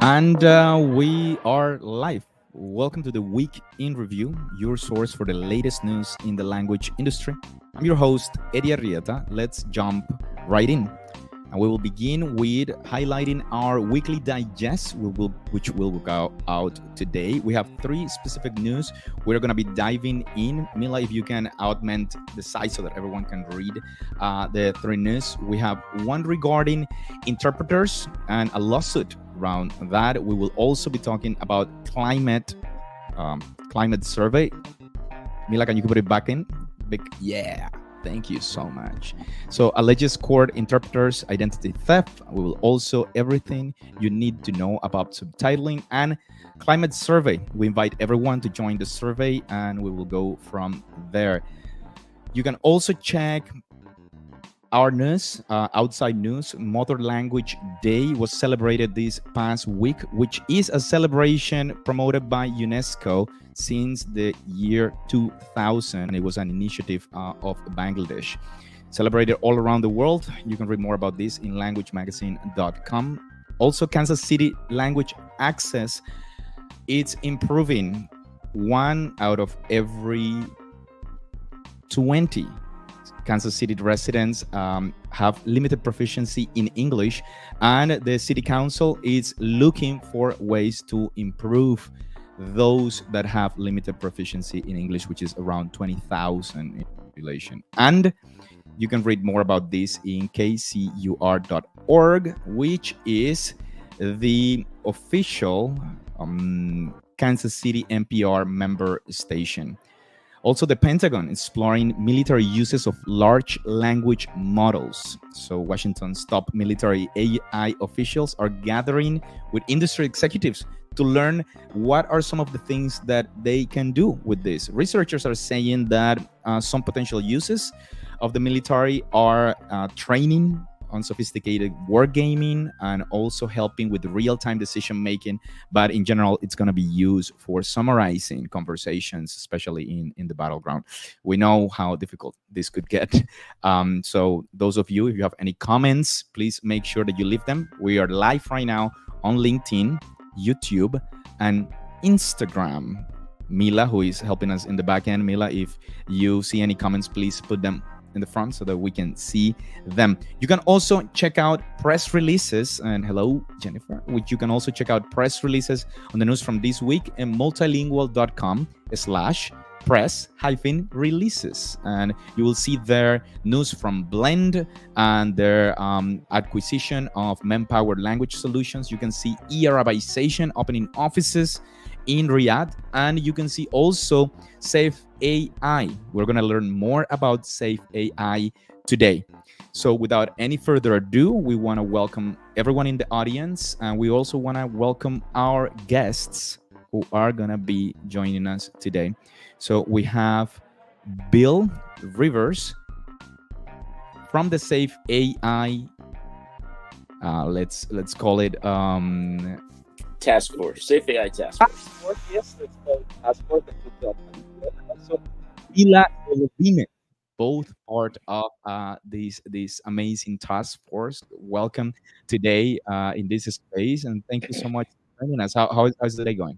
And we are live. Welcome to the Week in Review, your source for the latest news in the language industry. I'm your host, Eddie Arrieta. Let's jump right in. And we will begin with highlighting our weekly digest, which will go out today. We have three specific news we're going to be diving in. Mila, if you can augment the size so that everyone can read the three news. We have one regarding interpreters and a lawsuit around that. We will also be talking about climate survey. Mila, can you put it back in? Yeah. Thank you so much. So alleges court interpreters identity theft. We will also everything you need to know about subtitling and climate survey. We invite everyone to join the survey and we will go from there. You can also check our news, outside news. Mother Language Day was celebrated this past week, which is a celebration promoted by UNESCO since the year 2000. It was an initiative of Bangladesh. Celebrated all around the world. You can read more about this in languagemagazine.com. Also, Kansas City language access, it's improving. 1 out of every 20 Kansas City residents have limited proficiency in English, and the city council is looking for ways to improve those that have limited proficiency in English, which is around 20,000 in population. And you can read more about this in kcur.org, which is the official Kansas City NPR member station. Also, the Pentagon is exploring military uses of large language models. So Washington's top military AI officials are gathering with industry executives to learn what are some of the things that they can do with this. Researchers are saying that some potential uses of the military are training unsophisticated wargaming and also helping with real-time decision making. But in general, it's going to be used for summarizing conversations, especially in the battleground. We know how difficult this could get. So those of you, if you have any comments, please make sure that you leave them. We are live right now on LinkedIn, YouTube, and Instagram. Mila, who is helping us in the back end. Mila, if you see any comments, please put them in the front so that we can see them. You can also check out press releases, and hello, Jennifer, which you can also check out press releases on the news from this week at multilingual.com/press-releases. And you will see there news from Blend and their acquisition of Manpower Language Solutions. You can see e-Arabization opening offices in Riyadh, and you can see also Safe AI. We're going to learn more about Safe AI today. So without any further ado, we want to welcome everyone in the audience, and we also want to welcome our guests who are going to be joining us today. So we have Bill Rivers from the Safe AI, let's call it Task Force, Safe AI Task Force. Yes, let's call it Task Force. Also, Mila Golovine, both part of this amazing task force. Welcome today in this space, and thank you so much for joining us. How's the day going?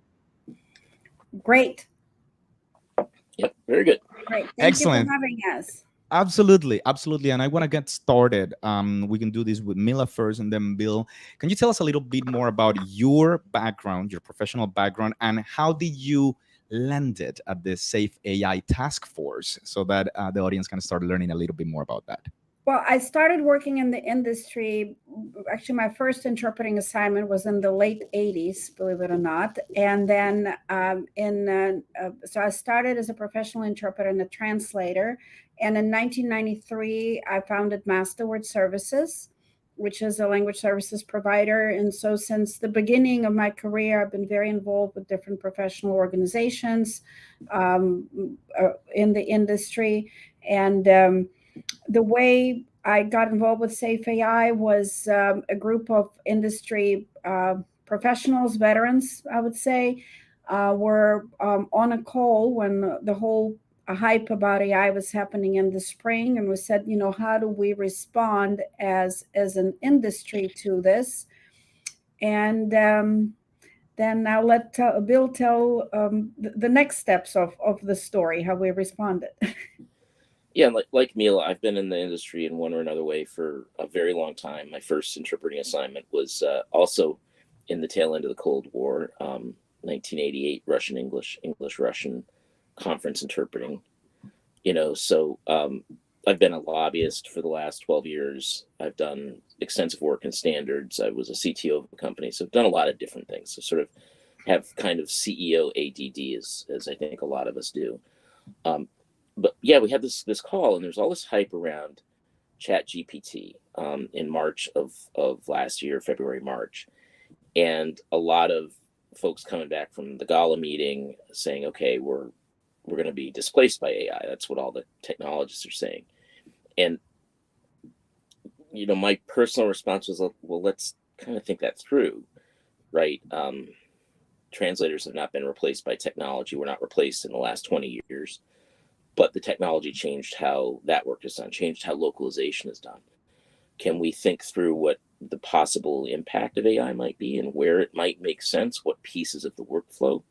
Great. Yep, very good. Great. Excellent. Thank you for having us. Absolutely. And I want to get started. We can do this with Mila first, and then Bill. Can you tell us a little bit more about your background, your professional background, and how did you landed at the Safe AI Task Force, so that the audience can start learning a little bit more about that? Well, I started working in the industry. Actually, my first interpreting assignment was in the late 80s, believe it or not. And then so I started as a professional interpreter and a translator. And in 1993, I founded Masterword Services, which is a language services provider. And so since the beginning of my career, I've been very involved with different professional organizations in the industry. And the way I got involved with Safe AI was a group of industry professionals, veterans, I would say, were on a call when the whole hype about AI was happening in the spring, and we said, how do we respond as an industry to this? And then I'll let Bill tell the next steps of the story, how we responded. Yeah, like Mila, I've been in the industry in one or another way for a very long time. My first interpreting assignment was also in the tail end of the Cold War, 1988, Russian English Russian conference interpreting. So I've been a lobbyist for the last 12 years. I've done extensive work in standards. I was a CTO of a company, so I've done a lot of different things. So sort of have kind of CEO ADD, as I think a lot of us do. But yeah, we had this call, and there's all this hype around ChatGPT in March of last year, February, March. And a lot of folks coming back from the gala meeting saying, okay, we're going to be displaced by AI. That's what all the technologists are saying. And, my personal response was, well, let's kind of think that through, right? Translators have not been replaced by technology. We're not replaced in the last 20 years. But the technology changed how that work is done, changed how localization is done. Can we think through what the possible impact of AI might be and where it might make sense, what pieces of the workflow,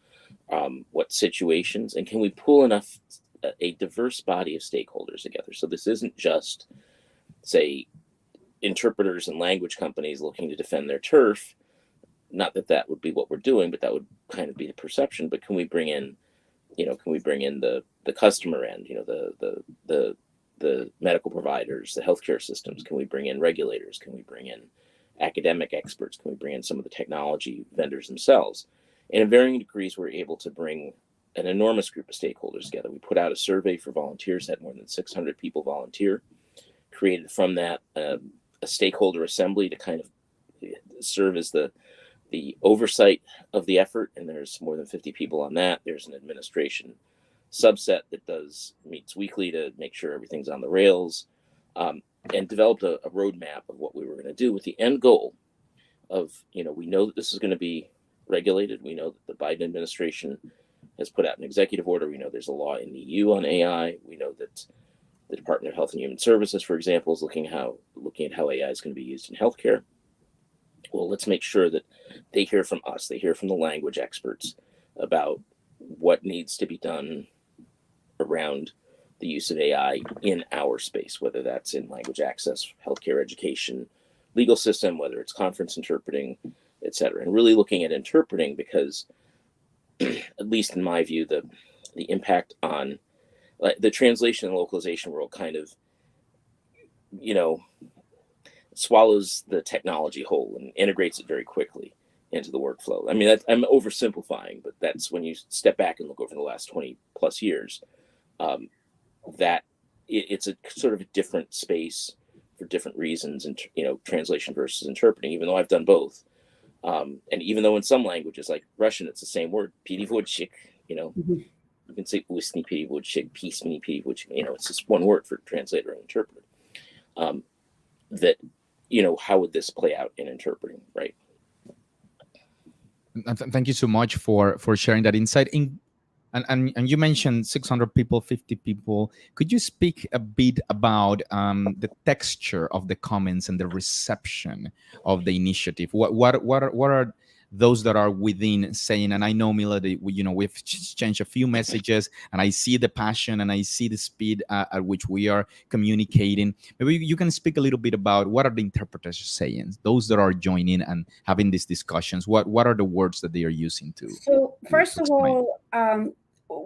what situations, and can we pull enough, a diverse body of stakeholders together? So this isn't just, say, interpreters and language companies looking to defend their turf. Not that that would be what we're doing, but that would kind of be the perception. But can we bring in the customer end, the medical providers, the healthcare systems? Can we bring in regulators? Can we bring in academic experts? Can we bring in some of the technology vendors themselves? And in varying degrees, we're able to bring an enormous group of stakeholders together. We put out a survey for volunteers, had more than 600 people volunteer, created from that a stakeholder assembly to kind of serve as the oversight of the effort, and there's more than 50 people on that. There's an administration subset that meets weekly to make sure everything's on the rails. and developed a roadmap of what we were going to do with the end goal of, we know that this is going to be regulated. We know that the Biden administration has put out an executive order. We know there's a law in the EU on AI. We know that the Department of Health and Human Services, for example, is looking at how AI is going to be used in healthcare. Well, let's make sure that they hear from us. They hear from the language experts about what needs to be done around the use of AI in our space, whether that's in language access, healthcare, education, legal system, whether it's conference interpreting, et cetera. And really looking at interpreting because, at least in my view, the impact on the translation and localization world kind of, swallows the technology whole and integrates it very quickly into the workflow. I mean, I'm oversimplifying, but that's when you step back and look over the last 20 plus years, that it's a sort of a different space for different reasons, and translation versus interpreting, even though I've done both. And even though in some languages like Russian, it's the same word, переводчик, you can say устный переводчик, письменный переводчик, it's just one word for translator and interpreter. That, how would this play out in interpreting, right? Thank you so much for sharing that insight. And you mentioned 600 people, 50 people. Could you speak a bit about the texture of the comments and the reception of the initiative? What are those that are within saying? And I know, Mila, that we've exchanged a few messages, and I see the passion and I see the speed at which we are communicating. Maybe you can speak a little bit about what are the interpreters saying, those that are joining and having these discussions. What are the words that they are using to? So first of all,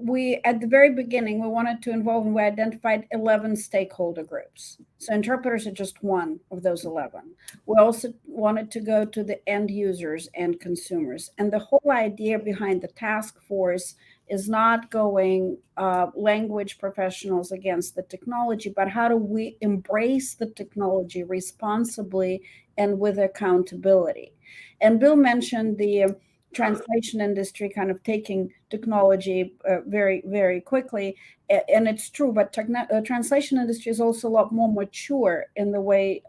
we at the very beginning we wanted to involve, and we identified 11 stakeholder groups. So interpreters are just one of those 11. We also wanted to go to the end users and consumers, and the whole idea behind the task force is not going language professionals against the technology, but how do we embrace the technology responsibly and with accountability. And Bill mentioned the translation industry kind of taking technology very, very quickly. And it's true, but translation industry is also a lot more mature in the way,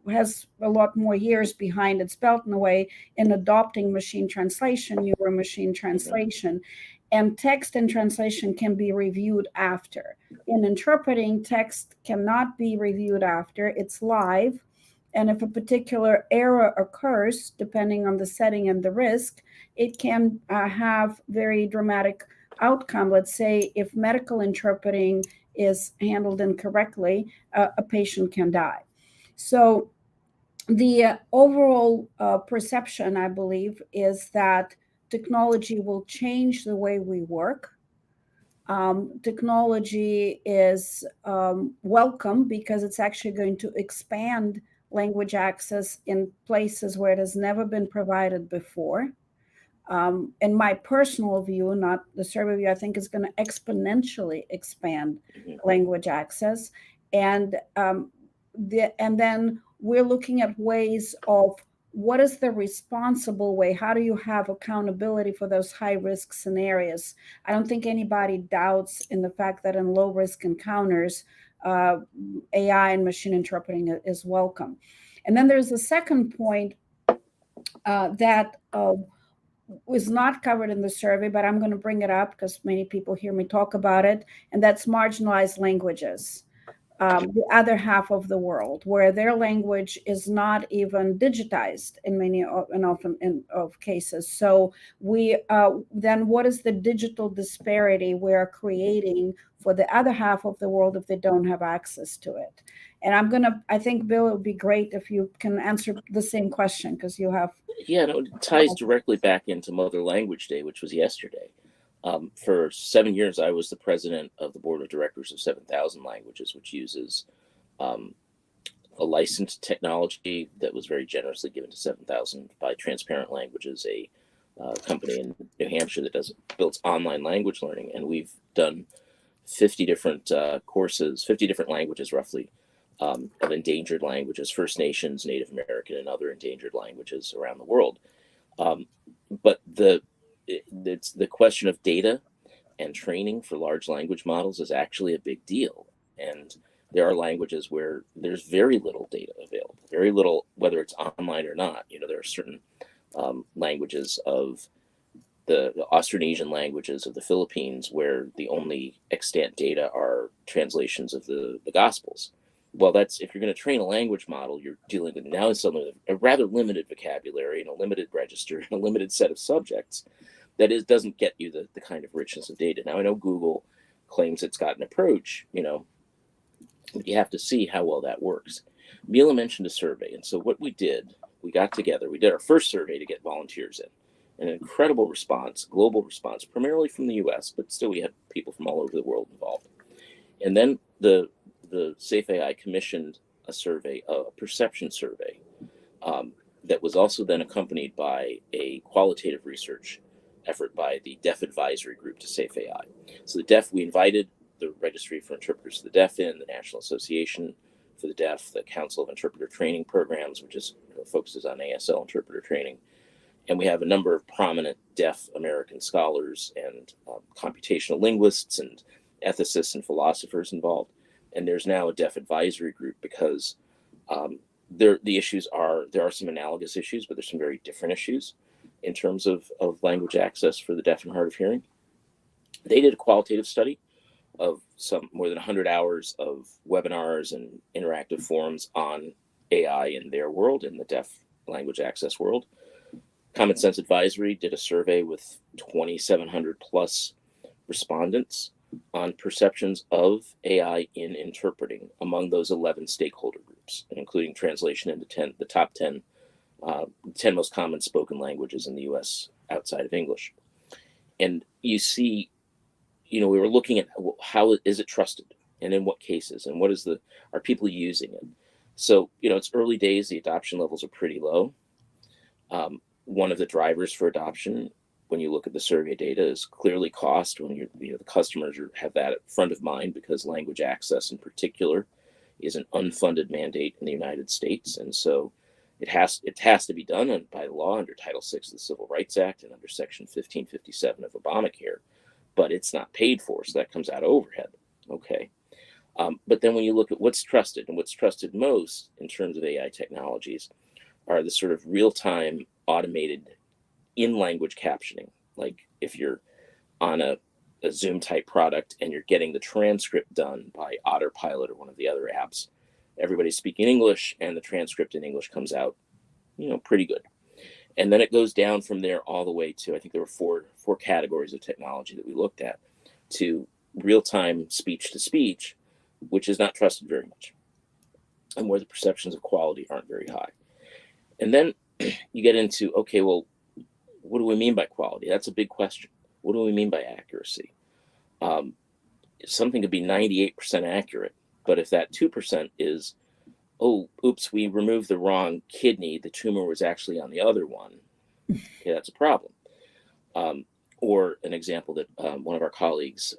has a lot more years behind its belt in the way in adopting machine translation, newer machine translation. And text and translation can be reviewed after. In interpreting, text cannot be reviewed after, it's live. And if a particular error occurs, depending on the setting and the risk, it can have very dramatic outcome. Let's say if medical interpreting is handled incorrectly, a patient can die. So the overall perception, I believe, is that technology will change the way we work. Technology is welcome because it's actually going to expand language access in places where it has never been provided before. In my personal view, not the survey view, I think is going to exponentially expand language access. And then we're looking at ways of what is the responsible way? How do you have accountability for those high risk scenarios? I don't think anybody doubts in the fact that in low risk encounters, AI and machine interpreting is welcome. And then there's a second point that was not covered in the survey, but I'm going to bring it up because many people hear me talk about it, and that's marginalized languages. The other half of the world, where their language is not even digitized in many and often of cases. So we then what is the digital disparity we're creating for the other half of the world if they don't have access to it? And I think, Bill, it would be great if you can answer the same question because you have. Yeah, no, it ties directly back into Mother Language Day, which was yesterday. For 7 years, I was the president of the board of directors of 7,000 Languages, which uses a licensed technology that was very generously given to 7,000 by Transparent Languages, a company in New Hampshire that builds online language learning. And we've done 50 different courses, 50 different languages roughly, of endangered languages, First Nations, Native American, and other endangered languages around the world. But it's the question of data and training for large language models is actually a big deal. And There are languages where there's very little data available, very little, whether it's online or not. There are certain languages of the Austronesian languages of the Philippines where the only extant data are translations of the Gospels. Well, that's, if you're going to train a language model, you're dealing with now suddenly a rather limited vocabulary and a limited register and a limited set of subjects that doesn't get you the kind of richness of data. Now, I know Google claims it's got an approach, but you have to see how well that works. Mila mentioned a survey, and so what we did, we got together, we did our first survey to get volunteers in. An incredible response, global response, primarily from the US, but still we had people from all over the world involved. And then the Safe AI commissioned a survey, a perception survey, that was also then accompanied by a qualitative research effort by the Deaf Advisory Group to Safe AI. So we invited the Registry for Interpreters of the Deaf in, the National Association for the Deaf, the Council of Interpreter Training Programs, which focuses on ASL interpreter training. And we have a number of prominent deaf American scholars and computational linguists and ethicists and philosophers involved. And there's now a deaf advisory group because the issues there are some analogous issues, but there's some very different issues in terms of language access for the deaf and hard of hearing. They did a qualitative study of some more than 100 hours of webinars and interactive forums on AI in their world, in the deaf language access world. Common Sense Advisory did a survey with 2,700 plus respondents on perceptions of AI in interpreting among those 11 stakeholder groups, including translation into the top 10 most common spoken languages in the US outside of English. And you see, we were looking at how is it trusted and in what cases and are people using it? So, it's early days, the adoption levels are pretty low. One of the drivers for adoption, when you look at the survey data, is clearly cost. When the customers have that at front of mind, because language access in particular is an unfunded mandate in the United States, and so it has to be done by law under Title VI of the Civil Rights Act and under Section 1557 of Obamacare, but it's not paid for, so that comes out of overhead. Okay. But then when you look at what's trusted, and what's trusted most in terms of AI technologies are the sort of real-time automated in-language captioning. Like if you're on a Zoom type product and you're getting the transcript done by Otterpilot or one of the other apps, everybody's speaking English and the transcript in English comes out, pretty good. And then it goes down from there all the way to, I think there were four categories of technology that we looked at, to real-time speech-to-speech, which is not trusted very much, and where the perceptions of quality aren't very high. And then you get into, okay, well, what do we mean by quality? That's a big question. What do we mean by accuracy? Something could be 98% accurate, but if that 2% is, oh, oops, we removed the wrong kidney, the tumor was actually on the other one, okay, that's a problem. Or an example that one of our colleagues,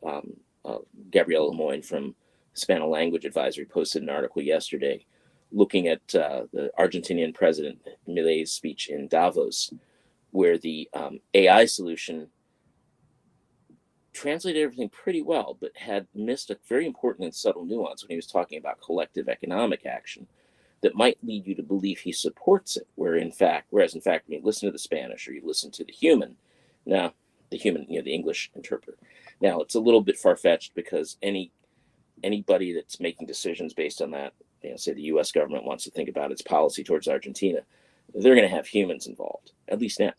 Gabrielle Lemoyne from Hispanic Language Advisory, posted an article yesterday looking at the Argentinian president Milei's speech in Davos, where the AI solution translated everything pretty well, but had missed a very important and subtle nuance when he was talking about collective economic action that might lead you to believe he supports it, whereas in fact, when you listen to the Spanish or you listen to the human, the English interpreter. Now, it's a little bit far-fetched because anybody that's making decisions based on that, say the US government wants to think about its policy towards Argentina, they're going to have humans involved, at least now.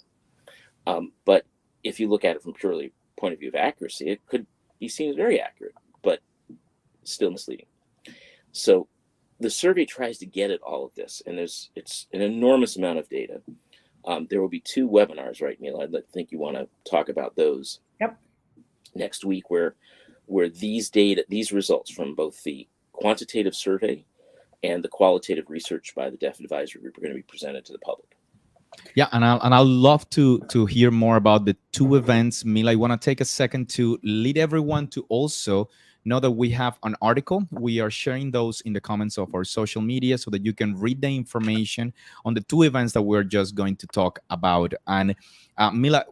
But if you look at it from purely point of view of accuracy, it could be seen as very accurate, but still misleading. So the survey tries to get at all of this, and it's an enormous amount of data. There will be 2 webinars, right, Mila? I think you want to talk about those. Yep. Next week, where these results from both the quantitative survey and the qualitative research by the Deaf Advisory Group are going to be presented to the public. Yeah, and I'd love to hear more about the 2 events. Mila, I want to take a second to lead everyone to also know that we have an article. We are sharing those in the comments of our social media so that you can read the information on the 2 events that we're just going to talk about. And Mila,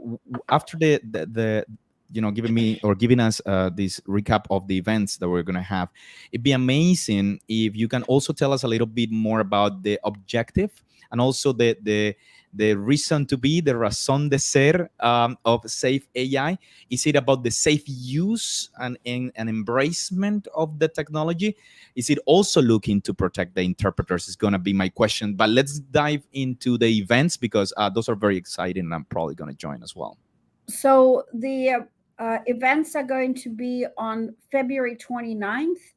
after the giving us this recap of the events that we're going to have. It'd be amazing if you can also tell us a little bit more about the objective and also the reason to be, the raison de ser of Safe AI. Is it about the safe use and embracement of the technology? Is it also looking to protect the interpreters? Is going to be my question. But let's dive into the events because those are very exciting and I'm probably going to join as well. So the events are going to be on February 29th,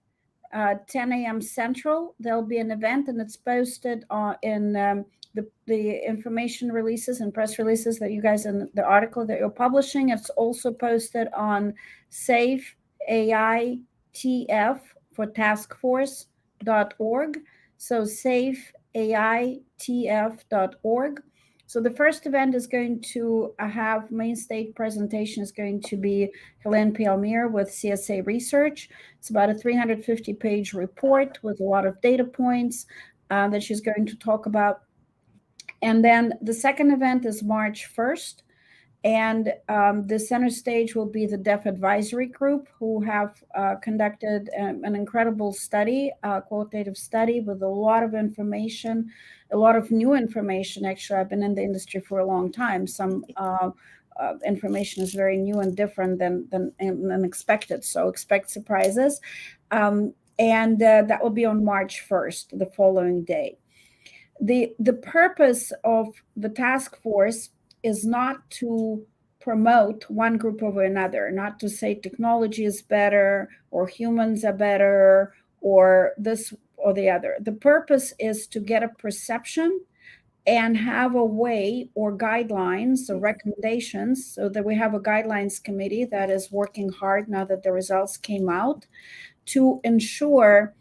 10 a.m. Central. There'll be an event, and it's posted in the information releases and press releases that you guys, in the article that you're publishing. It's also posted on Safe AI TF for taskforce.org. So safeaitf.org. So the first event is going to have main stage presentation is going to be Helene Pialmir with CSA Research. It's about a 350-page report with a lot of data points that she's going to talk about. And then the second event is March 1st. And the center stage will be the Deaf Advisory Group, who have conducted an incredible study, qualitative study with a lot of information, a lot of new information. Actually, I've been in the industry for a long time. Some information is very new and different than expected. So expect surprises. And that will be on March 1st, the following day. The purpose of the task force is not to promote one group over another, not to say technology is better or humans are better or this or the other. The purpose is to get a perception and have a way or guidelines or recommendations, so that we have a guidelines committee that is working hard now that the results came out to ensure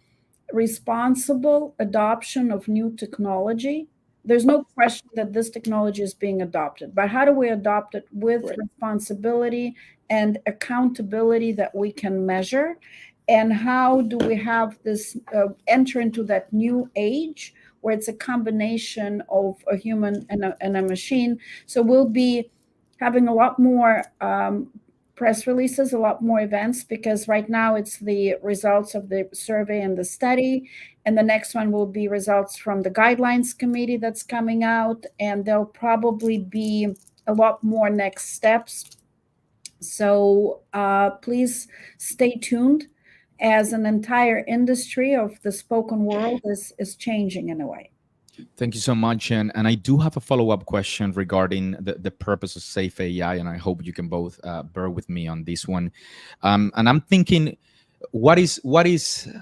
responsible adoption of new technology. There's no question that this technology is being adopted, but how do we adopt it with responsibility and accountability that we can measure? And how do we have this enter into that new age where it's a combination of a human and a machine? So we'll be having a lot more press releases, a lot more events, because right now it's the results of the survey and the study. And the next one will be results from the guidelines committee that's coming out. And there'll probably be a lot more next steps. So please stay tuned, as an entire industry of the spoken world is changing in a way. Thank you so much. And I do have a follow-up question regarding the purpose of Safe AI, and I hope you can both bear with me on this one. And I'm thinking, what is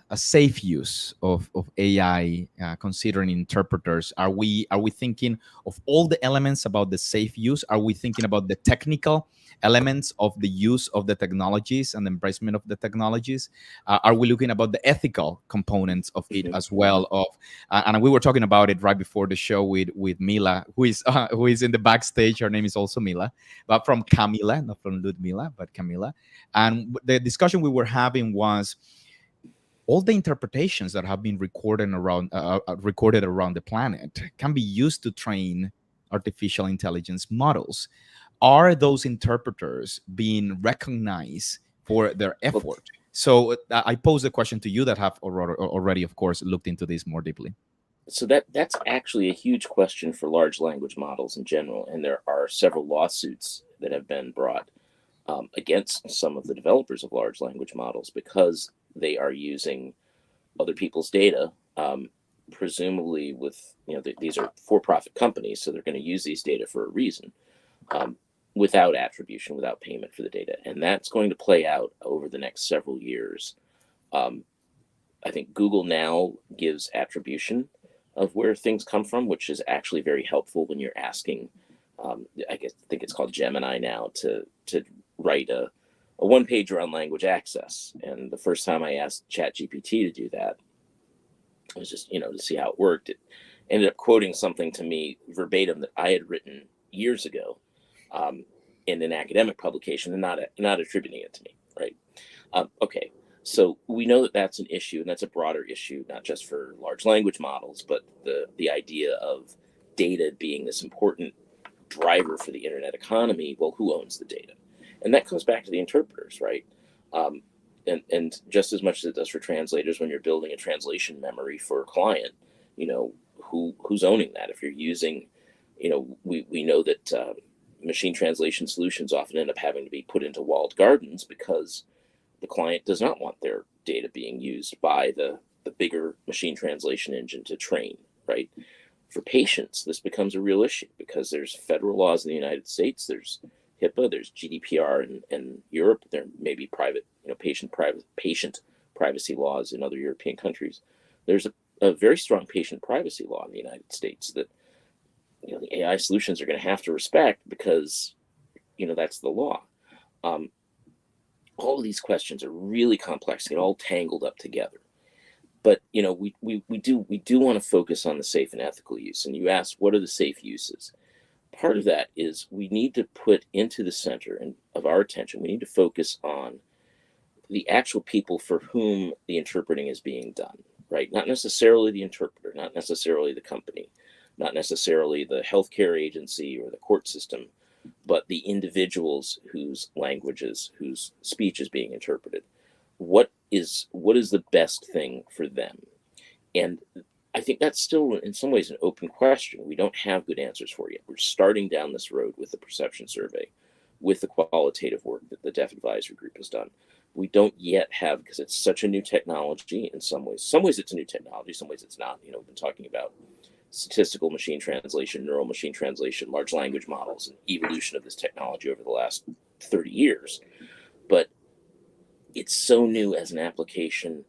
a safe use of AI considering interpreters? Are we thinking of all the elements about the safe use? Are we thinking about the technical elements of the use of the technologies and the embracement of the technologies? Are we looking about the ethical components of it as well? And we were talking about it right before the show with Mila, who is in the backstage. Her name is also Mila, but from Camila, not from Ludmila, but Camila. And the discussion we were having was all the interpretations that have been recorded around the planet can be used to train artificial intelligence models. Are those interpreters being recognized for their effort? So I pose a question to you that have already, of course, looked into this more deeply. So that's actually a huge question for large language models in general, and there are several lawsuits that have been brought against some of the developers of large language models because they are using other people's data, presumably with, these are for-profit companies, so they're going to use these data for a reason, without attribution, without payment for the data. And that's going to play out over the next several years. I think Google now gives attribution of where things come from, which is actually very helpful when you're asking, I think it's called Gemini now, to write a one-pager on language access. And the first time I asked ChatGPT to do that, it was just, to see how it worked. It ended up quoting something to me verbatim that I had written years ago in an academic publication, and not attributing it to me, right? Okay, so we know that that's an issue, and that's a broader issue, not just for large language models, but the idea of data being this important driver for the internet economy. Well, who owns the data? And that comes back to the interpreters, right? And just as much as it does for translators when you're building a translation memory for a client, who's owning that? If you're using, we know that machine translation solutions often end up having to be put into walled gardens because the client does not want their data being used by the bigger machine translation engine to train, right? For patients, this becomes a real issue because there's federal laws in the United States, there's HIPAA, there's GDPR in Europe, there may be private, patient privacy laws in other European countries. There's a very strong patient privacy law in the United States that the AI solutions are going to have to respect because that's the law. All of these questions are really complex, get all tangled up together. But we do want to focus on the safe and ethical use. And you asked, what are the safe uses? Part of that is we need to put into the center of our attention, we need to focus on the actual people for whom the interpreting is being done, right? Not necessarily the interpreter, not necessarily the company, not necessarily the healthcare agency or the court system, but the individuals whose speech is being interpreted. What is the best thing for them? And I think that's still in some ways an open question. We don't have good answers for yet. We're starting down this road with the perception survey, with the qualitative work that the Deaf Advisory Group has done. We don't yet have, because it's such a new technology in some ways. Some ways it's a new technology, some ways it's not. We've been talking about statistical machine translation, neural machine translation, large language models, and evolution of this technology over the last 30 years. But it's so new as an application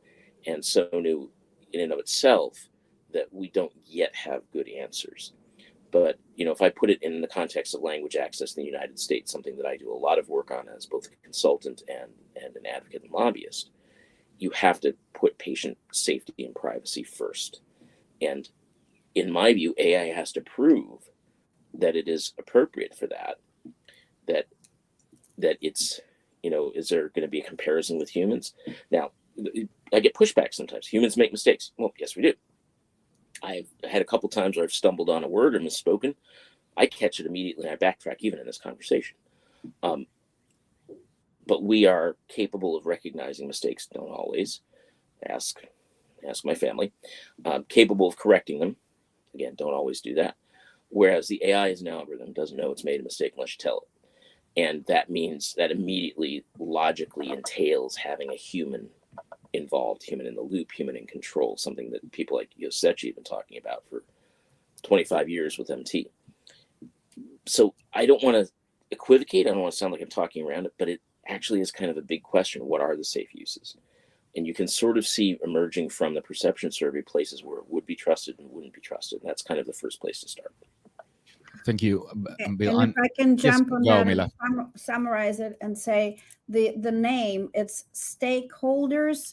and so new in and of itself that we don't yet have good answers. But, if I put it in the context of language access in the United States, something that I do a lot of work on as both a consultant and an advocate and lobbyist, you have to put patient safety and privacy first. And in my view, AI has to prove that it is appropriate for that it's, is there going to be a comparison with humans? Now, I get pushback sometimes. Humans make mistakes. Well, yes, we do. I've had a couple times where I've stumbled on a word or misspoken. I catch it immediately and I backtrack even in this conversation. But we are capable of recognizing mistakes. Don't always. Ask my family. Capable of correcting them. Again, don't always do that. Whereas the AI is an algorithm, doesn't know it's made a mistake unless you tell it. And that means that immediately logically entails having a human involved, human in the loop, human in control, something that people like Yosechi have been talking about for 25 years with MT. So I don't want to equivocate. I don't want to sound like I'm talking around it, but it actually is kind of a big question. What are the safe uses? And you can sort of see emerging from the perception survey places where it would be trusted and wouldn't be trusted. And that's kind of the first place to start. Thank you, Bill. And if I can jump on that Mila. and summarize it and say the name, it's stakeholders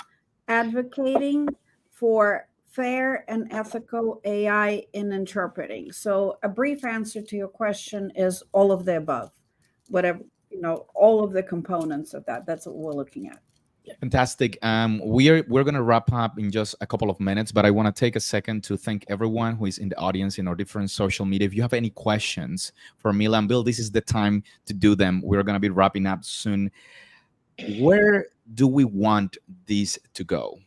advocating for fair and ethical AI in interpreting. So a brief answer to your question is all of the above, whatever, all of the components of that. That's what we're looking at. Fantastic. We're going to wrap up in just a couple of minutes, but I want to take a second to thank everyone who is in the audience in our different social media. If you have any questions for Mila and Bill, this is the time to do them. We're going to be wrapping up soon. Where do we want this to go?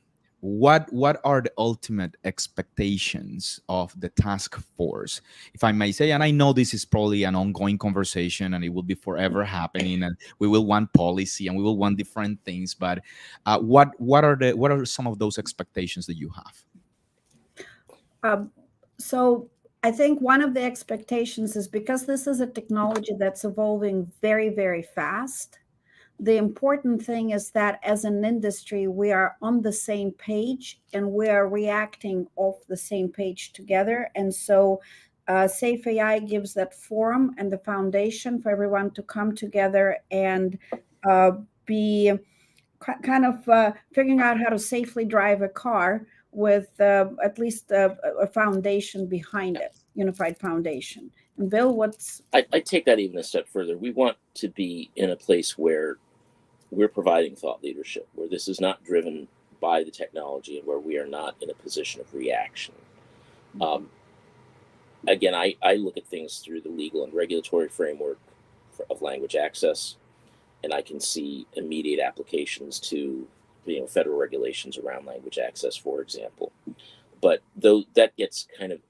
What are the ultimate expectations of the task force, if I may say? And I know this is probably an ongoing conversation and it will be forever happening, and we will want policy and we will want different things, but what are some of those expectations that you have? So I think one of the expectations is, because this is a technology that's evolving very, very fast, the important thing is that as an industry, we are on the same page and we are reacting off the same page together. And so Safe AI gives that forum and the foundation for everyone to come together and be kind of figuring out how to safely drive a car with at least a foundation behind it, unified foundation. And Bill, I take that even a step further. We want to be in a place where we're providing thought leadership, where this is not driven by the technology and where we are not in a position of reaction. Again, I look at things through the legal and regulatory framework of language access, and I can see immediate applications to federal regulations around language access, for example. But though that gets kind of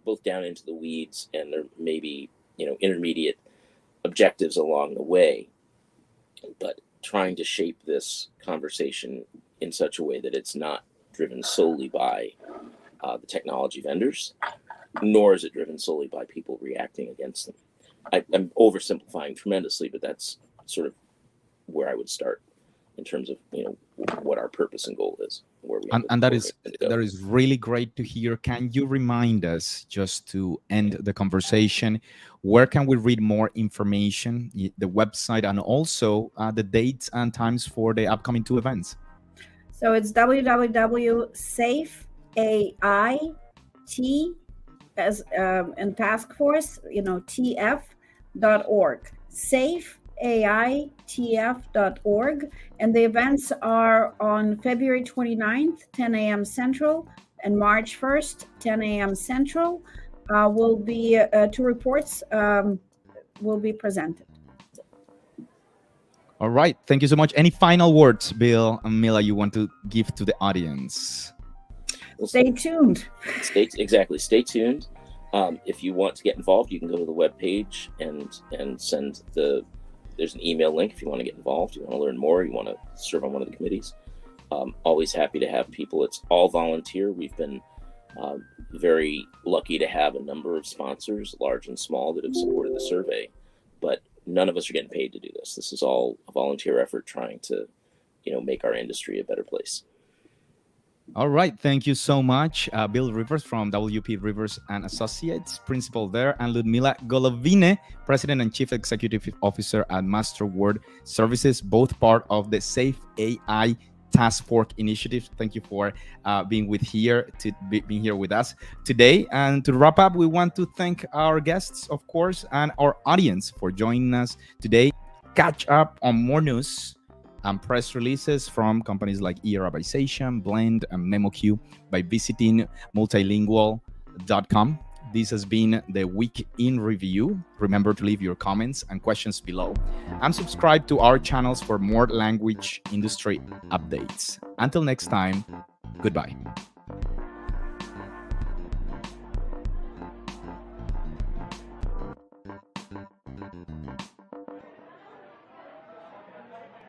both down into the weeds, and there may be intermediate objectives along the way, but trying to shape this conversation in such a way that it's not driven solely by the technology vendors, nor is it driven solely by people reacting against them. I'm oversimplifying tremendously, but that's sort of where I would start in terms of what our purpose and goal is. And that is really great to hear. Can you remind us, just to end the conversation, where can we read more information, the website, and also the dates and times for the upcoming 2 events? So it's www.safeait as and task force, tf.org. safeaitf.org, and the events are on February 29th, 10 a.m. Central, and March 1st, 10 a.m. Central. Will be 2 reports will be presented. All right. Thank you so much. Any final words, Bill and Mila, you want to give to the audience? Stay tuned. Stay tuned. If you want to get involved, you can go to the webpage and send there's an email link if you want to get involved, you want to learn more, you want to serve on one of the committees. Always happy to have people. It's all volunteer. We've been very lucky to have a number of sponsors, large and small, that have supported the survey, but none of us are getting paid to do this. This is all a volunteer effort trying to, make our industry a better place. All right. Thank you so much, Bill Rivers from WP Rivers and Associates, principal there, and Ludmila Golovine, President and Chief Executive Officer at Masterword Services, both part of the Safe AI Task Force Initiative. Thank you for being here with us today. And to wrap up, we want to thank our guests, of course, and our audience for joining us today. Catch up on more news and press releases from companies like eArabization, Blend, and MemoQ by visiting multilingual.com. This has been the Week in Review. Remember to leave your comments and questions below, and subscribe to our channels for more language industry updates. Until next time, goodbye.